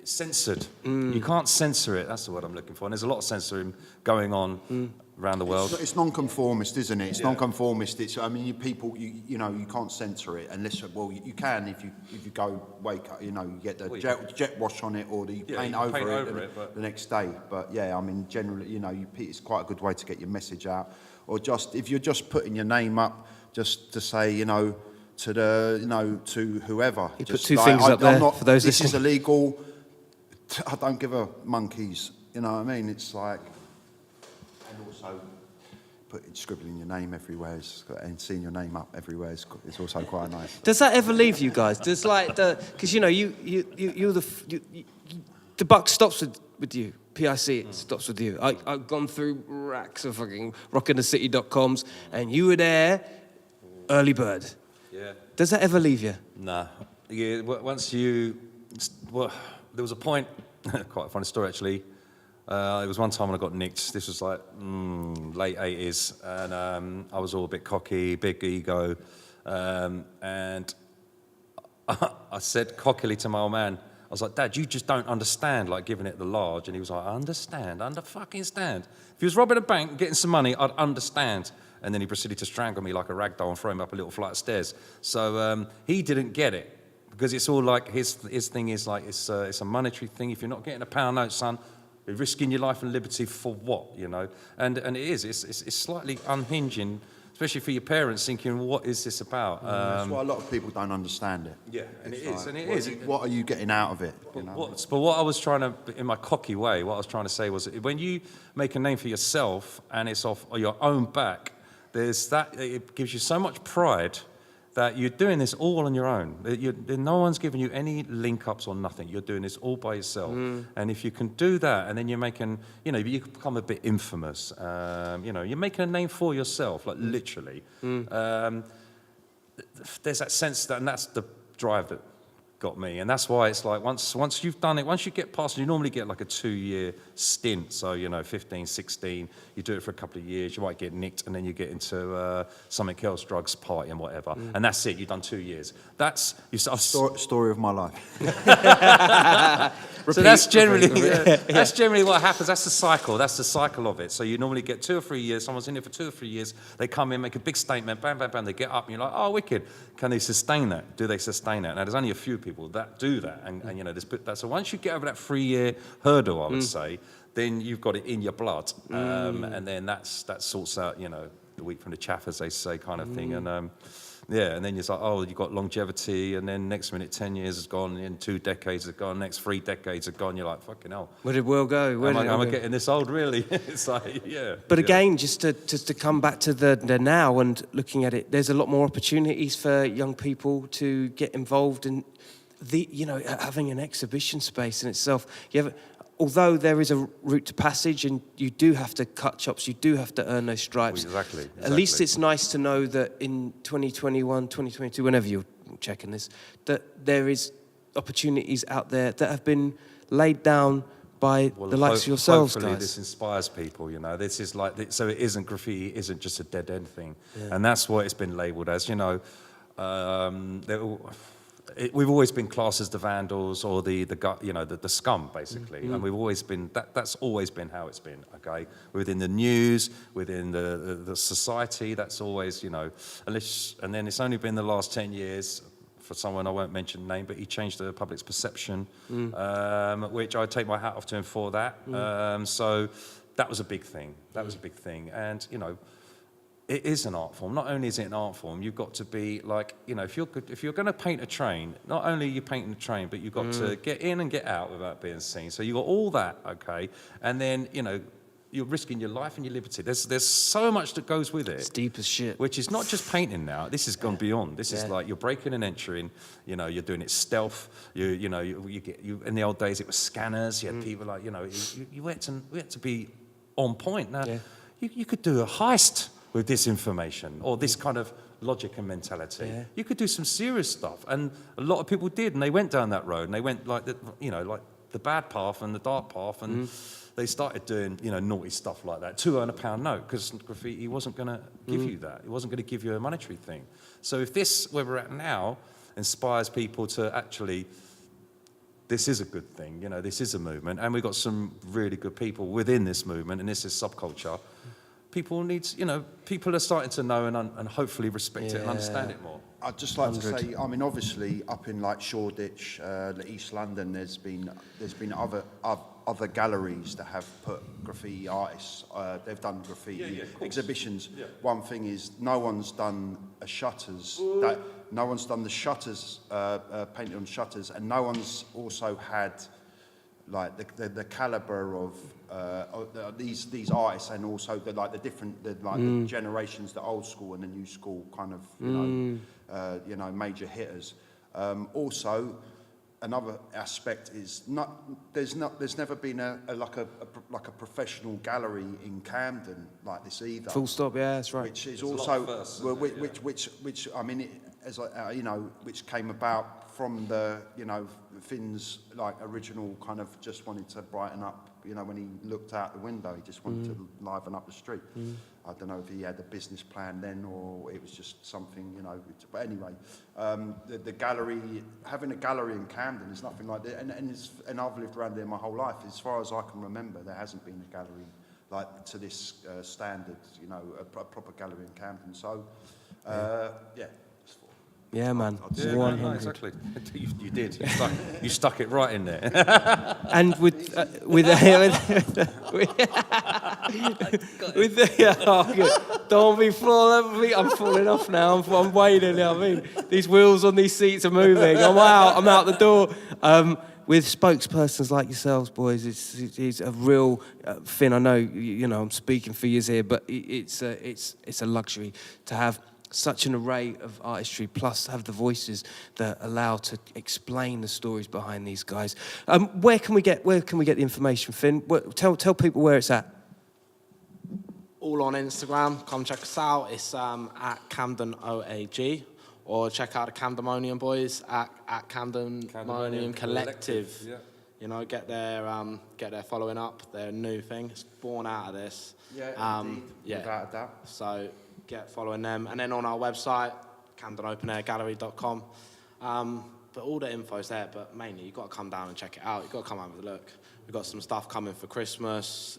[SPEAKER 1] censored. You can't censor it. That's the word I'm looking for. And there's a lot of censoring going on around the world.
[SPEAKER 6] It's non-conformist, isn't it? It's non-conformist. You can't censor it unless, well, you can if you go wake up, you get the jet wash on it, or you paint over it the next day. But yeah, I mean, generally, it's quite a good way to get your message out. Or just if you're just putting your name up, just to say, to whoever.
[SPEAKER 3] You put two fingers up there for those listening.
[SPEAKER 6] This is illegal. I don't give a monkeys. You know what I mean? It's like, and also scribbling your name everywhere and seeing your name up everywhere is also quite nice.
[SPEAKER 3] Does that ever leave you guys? Does because the buck stops with you. PIC, it stops with you. I've gone through racks of fucking rockintthecity.coms, and you were there, early bird.
[SPEAKER 1] Yeah.
[SPEAKER 3] Does that ever leave you?
[SPEAKER 1] Nah. Yeah. There was a point. Quite a funny story actually. It was one time when I got nicked. This was like late 80s, and I was all a bit cocky, big ego, and I said cockily to my old man, I was like, Dad, you just don't understand, like giving it the large. And he was like, I understand, fucking stand. If he was robbing a bank and getting some money, I'd understand. And then he proceeded to strangle me like a rag doll and throw him up a little flight of stairs. So he didn't get it, because it's all like his thing is like it's a monetary thing. If you're not getting a pound note, son, you're risking your life and liberty for what, And it is. It's slightly unhinging, especially for your parents, thinking, what is this about?
[SPEAKER 6] That's why a lot of people don't understand it.
[SPEAKER 1] Yeah, and
[SPEAKER 6] it's
[SPEAKER 1] it is.
[SPEAKER 6] What are you getting out of it?
[SPEAKER 1] But what I was trying to, in my cocky way, what I was trying to say was, when you make a name for yourself and it's off your own back, it gives you so much pride that you're doing this all on your own. No one's giving you any link-ups or nothing. You're doing this all by yourself. And if you can do that, and then you're making, you can become a bit infamous. You're making a name for yourself, like literally. There's that sense and that's the drive that got me. And that's why it's like once you've done it, once you get past, you normally get like a 2-year stint. So, 15, 16, you do it for a couple of years, you might get nicked, and then you get into something else, drugs, party and whatever. And that's it, you've done 2 years. That's,
[SPEAKER 6] Story of my life.
[SPEAKER 1] so that's generally that's generally what happens. That's the cycle. That's the cycle of it. So you normally get 2 or 3 years. Someone's in it for 2 or 3 years. They come in, make a big statement, bam, bam, bam. They get up, and you're like, oh, wicked. Can they sustain that? Do they sustain that? Now, there's only a few people that do that, and there's that. So once you get over that 3-year hurdle, I would say, then you've got it in your blood, and then that sorts out, the wheat from the chaff, as they say, kind of thing, and. And then you're like, oh, you've got longevity, and then next minute 10 years has gone, and 2 decades have gone, next 3 decades have gone. You're like, fucking hell.
[SPEAKER 3] Where did world go?
[SPEAKER 1] Am I getting this old, really? It's like, yeah.
[SPEAKER 3] But again, just to come back to the now and looking at it, there's a lot more opportunities for young people to get involved in having an exhibition space in itself. Although there is a route to passage and you do have to cut chops, you do have to earn those stripes.
[SPEAKER 1] Exactly.
[SPEAKER 3] At least it's nice to know that in 2021, 2022, whenever you're checking this, that there is opportunities out there that have been laid down by the likes of yourselves,
[SPEAKER 1] hopefully
[SPEAKER 3] guys.
[SPEAKER 1] This inspires people, This is like, so it isn't graffiti, it isn't just a dead end thing. And that's what it's been labelled as, we've always been classed as the vandals or the scum, basically, and we've always been that's always been how it's been. Okay, within the news, within the society, that's always and then it's only been the last 10 years for someone I won't mention the name, but he changed the public's perception, which I take my hat off to him for that. So that was a big thing. That was a big thing, and it is an art form. Not only is it an art form, you've got to be like, if you're going to paint a train, not only are you painting the train, but you've got to get in and get out without being seen. So you've got all that, okay? And then, you're risking your life and your liberty. There's so much that goes with it.
[SPEAKER 3] It's deep as shit.
[SPEAKER 1] Which is not just painting now. This has gone beyond. This is like you're breaking and entering. You're doing it stealth. You in the old days it was scanners. You had people like you had to be on point. Now you could do a heist with this information or this kind of logic and mentality. You could do some serious stuff, and a lot of people did, and they went down that road, and they went like the bad path and the dark path, and they started doing naughty stuff like that to earn a pound note, because graffiti wasn't going to give you that. It wasn't going to give you a monetary thing. So if this, where we're at now, inspires people to actually, this is a good thing, this is a movement, and we've got some really good people within this movement, and this is subculture. People are starting to know and hopefully respect it and understand it more.
[SPEAKER 6] I'd just like to say, obviously up in like Shoreditch, East London, there's been other galleries that have put graffiti artists. They've done graffiti exhibitions. Yeah. One thing is, no one's done a shutters. No one's done the shutters, painted on shutters, and no one's also had like the caliber of these artists, and also the different the generations, the old school and the new school kind of major hitters. Also, another aspect is there's never been a professional gallery in Camden like this either.
[SPEAKER 3] Full stop. Yeah, that's right.
[SPEAKER 6] Which is also which I mean, which came about from the Finn's original kind of just wanted to brighten up. When he looked out the window, he just wanted to liven up the street. I don't know if he had a business plan then, or it was just something, But anyway, the gallery, having a gallery in Camden is nothing like that. And I've lived around there my whole life. As far as I can remember, there hasn't been a gallery like to this standard, a proper gallery in Camden. So, yeah.
[SPEAKER 3] Yeah, man.
[SPEAKER 1] No, exactly. You did. You stuck it right in there.
[SPEAKER 3] And with don't be falling over me. I'm falling off now. I'm waiting. I mean, these wheels on these seats are moving. I'm out the door. With spokespersons like yourselves, boys, it's a real Finn. I know I'm speaking for you here, but it's a luxury to have such an array of artistry, plus have the voices that allow to explain the stories behind these guys. Where can we get the information, Finn? Tell people where it's at.
[SPEAKER 5] All on Instagram. Come check us out. It's at Camden OAG. or check out the Camdemonium boys at Camdemonium Collective.
[SPEAKER 1] Yeah.
[SPEAKER 5] You know, get their following up. They're a new thing. It's born out of this.
[SPEAKER 6] Yeah, without a doubt.
[SPEAKER 5] So get following them, and then on our website, CamdenOpenAirGallery.com. But all the info's there. But mainly, you've got to come down and check it out. You've got to come and have a look. We've got some stuff coming for Christmas.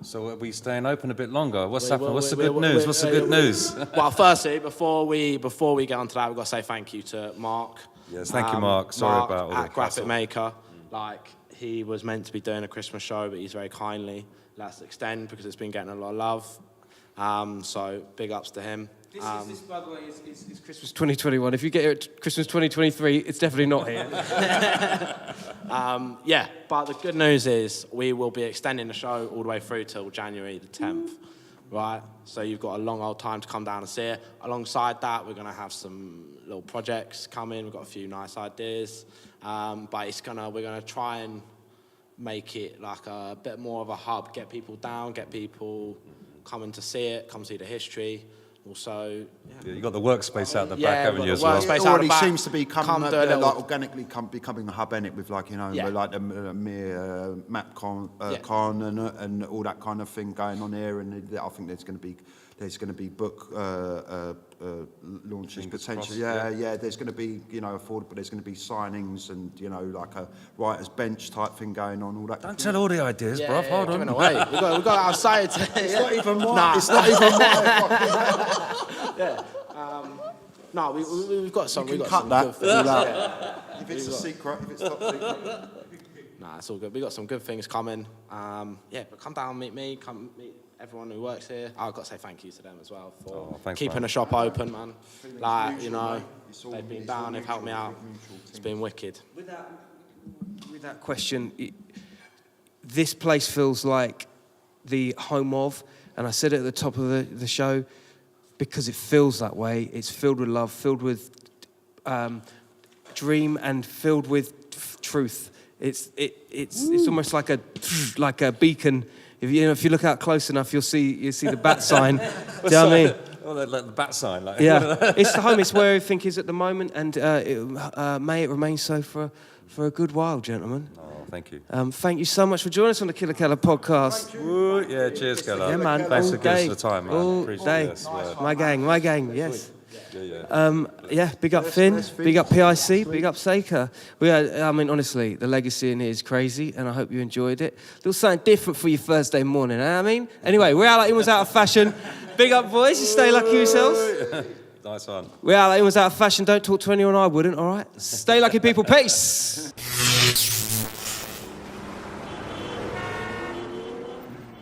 [SPEAKER 1] So are we staying open a bit longer? What's happening? What's the good news? What's the good news?
[SPEAKER 5] Well, firstly, before we get onto that, we've got to say thank you to Mark.
[SPEAKER 1] Yes, thank you, Mark. Sorry
[SPEAKER 5] Mark
[SPEAKER 1] about all
[SPEAKER 5] at
[SPEAKER 1] the
[SPEAKER 5] Graffiti
[SPEAKER 1] hassle.
[SPEAKER 5] Maker. Like, he was meant to be doing a Christmas show, but he's very kindly let us extend because it's been getting a lot of love. So big ups to him.
[SPEAKER 3] This, by the way, is Christmas 2021. If you get here at Christmas 2023, it's definitely not here.
[SPEAKER 5] Yeah, but the good news is we will be extending the show all the way through till January the 10th, right? So you've got a long old time to come down and see it. Alongside that, we're going to have some little projects coming. We've got a few nice ideas, but we're going to try and make it like a bit more of a hub, get people down, get people coming to see it, come see the history. Also,
[SPEAKER 1] Yeah, you got the workspace out the
[SPEAKER 5] Yeah,
[SPEAKER 1] back, haven't
[SPEAKER 5] we've
[SPEAKER 1] you,
[SPEAKER 5] got
[SPEAKER 1] as
[SPEAKER 5] the
[SPEAKER 1] well?
[SPEAKER 5] workspace.
[SPEAKER 6] It
[SPEAKER 5] out
[SPEAKER 6] already
[SPEAKER 5] the back.
[SPEAKER 6] seems to be
[SPEAKER 5] Come
[SPEAKER 6] coming,
[SPEAKER 5] do a little-
[SPEAKER 6] like organically becoming a hub, innit, with like, you know,
[SPEAKER 5] Yeah.
[SPEAKER 6] like the Mear map con
[SPEAKER 5] Yeah.
[SPEAKER 6] and all that kind of thing going on here. And I think there's going to be book launches
[SPEAKER 1] Fingers
[SPEAKER 6] potentially.
[SPEAKER 1] crossed,
[SPEAKER 6] Yeah. There's going to be, you know, affordable. There's going to be signings and, you know, like a writer's bench type thing going on. All that.
[SPEAKER 1] Don't tell all the ideas,
[SPEAKER 5] yeah,
[SPEAKER 1] bruv. Hold
[SPEAKER 5] giving
[SPEAKER 1] on.
[SPEAKER 5] away. We've got outside.
[SPEAKER 6] It's not even right.
[SPEAKER 5] Nah.
[SPEAKER 6] It's not even right.
[SPEAKER 5] No, we've got some.
[SPEAKER 6] You
[SPEAKER 5] We've
[SPEAKER 6] can
[SPEAKER 5] got
[SPEAKER 6] cut
[SPEAKER 5] some
[SPEAKER 6] that.
[SPEAKER 5] good things. Yeah.
[SPEAKER 6] If it's a secret, if it's top secret.
[SPEAKER 5] Nah, it's all good. We've got some good things coming. But come down and meet me. Come meet everyone who works here. I've got to say thank you to them as well for
[SPEAKER 1] thanks,
[SPEAKER 5] keeping
[SPEAKER 1] man.
[SPEAKER 5] the shop open, man. Like, you know,
[SPEAKER 6] It's all-
[SPEAKER 5] they've been
[SPEAKER 6] it's all
[SPEAKER 5] down, they've helped me
[SPEAKER 6] mutual,
[SPEAKER 5] out.
[SPEAKER 6] mutual
[SPEAKER 5] It's been wicked.
[SPEAKER 3] With that question, this place feels like the home of, and I said it at the top of the show, because it feels that way. It's filled with love, filled with dream, and filled with truth. It's almost like a beacon. If you look out close enough, you'll see the bat sign. Do you know what I mean?
[SPEAKER 1] Oh, like the bat sign. Like.
[SPEAKER 3] Yeah, it's the home. It's where everything is at the moment, and may it remain so for a good while, gentlemen.
[SPEAKER 1] Oh, thank you.
[SPEAKER 3] Thank you so much for joining us on the Kila Kela podcast.
[SPEAKER 1] Ooh, yeah, cheers, Kela.
[SPEAKER 3] Yeah, man.
[SPEAKER 1] Thanks
[SPEAKER 3] all
[SPEAKER 1] for giving
[SPEAKER 3] day,
[SPEAKER 1] us the time, man.
[SPEAKER 3] all
[SPEAKER 1] Appreciate
[SPEAKER 3] day.
[SPEAKER 1] it. Yes,
[SPEAKER 3] My gang, yes.
[SPEAKER 1] yeah.
[SPEAKER 3] Big up Finn, big up PIC, big up Seika. Honestly, the legacy in here is crazy, and I hope you enjoyed it. A little something different for your Thursday morning, you know what I mean? Anyway, we're out like it was out of fashion. Big up, boys, you stay lucky yourselves.
[SPEAKER 1] Nice one.
[SPEAKER 3] We're out like it was out of fashion, don't talk to anyone I wouldn't, all right? Stay lucky, people, peace.